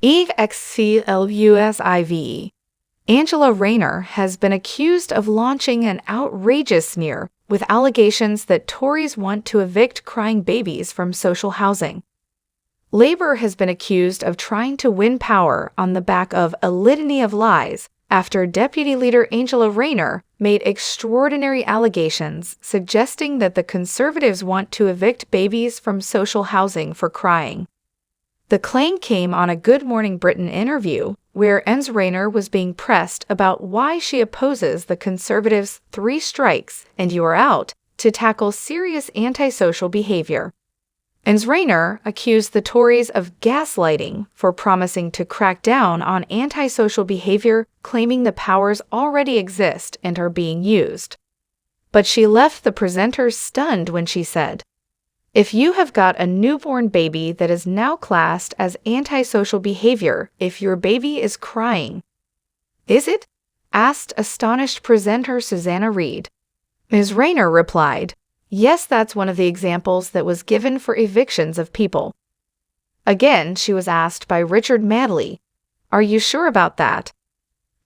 Exclusive. Angela Rayner has been accused of launching an outrageous smear with allegations that Tories want to evict crying babies from social housing. Labour has been accused of trying to win power on the back of a litany of lies after Deputy Leader Angela Rayner made extraordinary allegations suggesting that the Conservatives want to evict babies from social housing for crying. The claim came on a Good Morning Britain interview where Rayner was being pressed about why she opposes the Conservatives' 3 strikes and you're out to tackle serious antisocial behavior. Rayner accused the Tories of gaslighting for promising to crack down on antisocial behavior, claiming the powers already exist and are being used. But she left the presenters stunned when she said, "If you have got a newborn baby that is now classed as antisocial behavior if your baby is crying." "Is it?" asked astonished presenter Susanna Reid. Ms. Rayner replied, "Yes, that's one of the examples that was given for evictions of people." Again, she was asked by Richard Madley, "Are you sure about that?"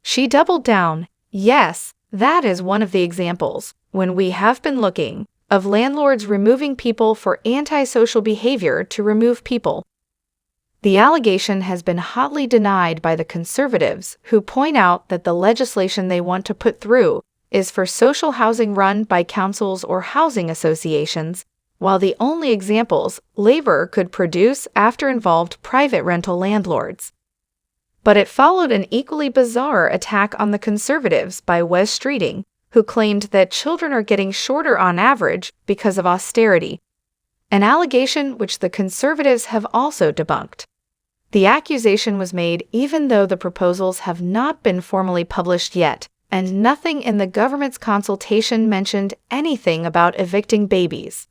She doubled down, "Yes, that is one of the examples, when we have been looking, of landlords removing people for antisocial behavior to remove people." The allegation has been hotly denied by the Conservatives, who point out that the legislation they want to put through is for social housing run by councils or housing associations, while the only examples Labour could produce after involved private rental landlords. But it followed an equally bizarre attack on the Conservatives by Wes Streeting, who claimed that children are getting shorter on average because of austerity, an allegation which the Conservatives have also debunked. The accusation was made even though the proposals have not been formally published yet, and nothing in the government's consultation mentioned anything about evicting babies.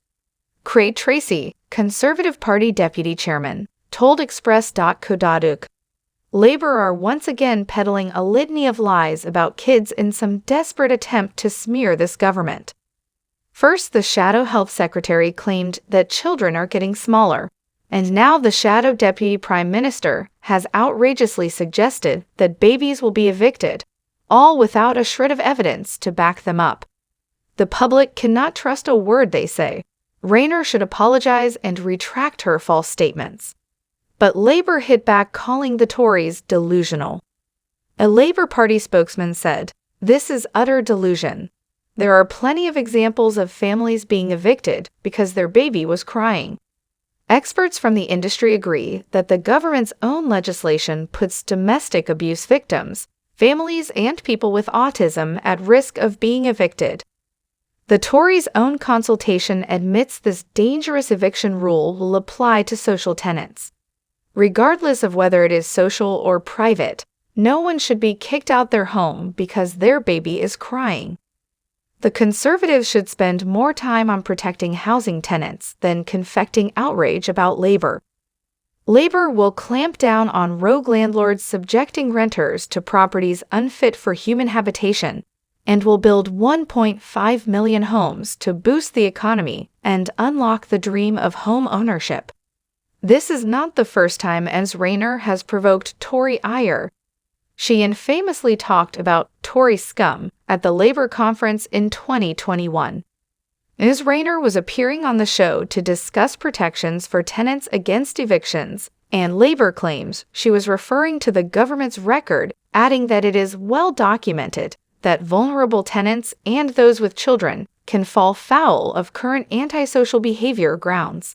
Craig Tracy, Conservative Party Deputy Chairman, told Express.co.uk, "Labour are once again peddling a litany of lies about kids in some desperate attempt to smear this government." First, the Shadow Health Secretary claimed that children are getting smaller, and now the Shadow Deputy Prime Minister has outrageously suggested that babies will be evicted, all without a shred of evidence to back them up. The public cannot trust a word they say. Rayner should apologize and retract her false statements. But Labour hit back, calling the Tories delusional. A Labour Party spokesman said, "This is utter delusion. There are plenty of examples of families being evicted because their baby was crying." Experts from the industry agree that the government's own legislation puts domestic abuse victims, families, and people with autism at risk of being evicted. The Tories' own consultation admits this dangerous eviction rule will apply to social tenants. Regardless of whether it is social or private, no one should be kicked out their home because their baby is crying. The Conservatives should spend more time on protecting housing tenants than confecting outrage about Labour. Labour will clamp down on rogue landlords subjecting renters to properties unfit for human habitation, and will build 1.5 million homes to boost the economy and unlock the dream of home ownership. This is not the first time Rayner has provoked Tory ire. She infamously talked about Tory scum at the Labour conference in 2021. Ms. Rayner was appearing on the show to discuss protections for tenants against evictions, and Labour claims she was referring to the government's record, adding that it is well documented that vulnerable tenants and those with children can fall foul of current antisocial behavior grounds.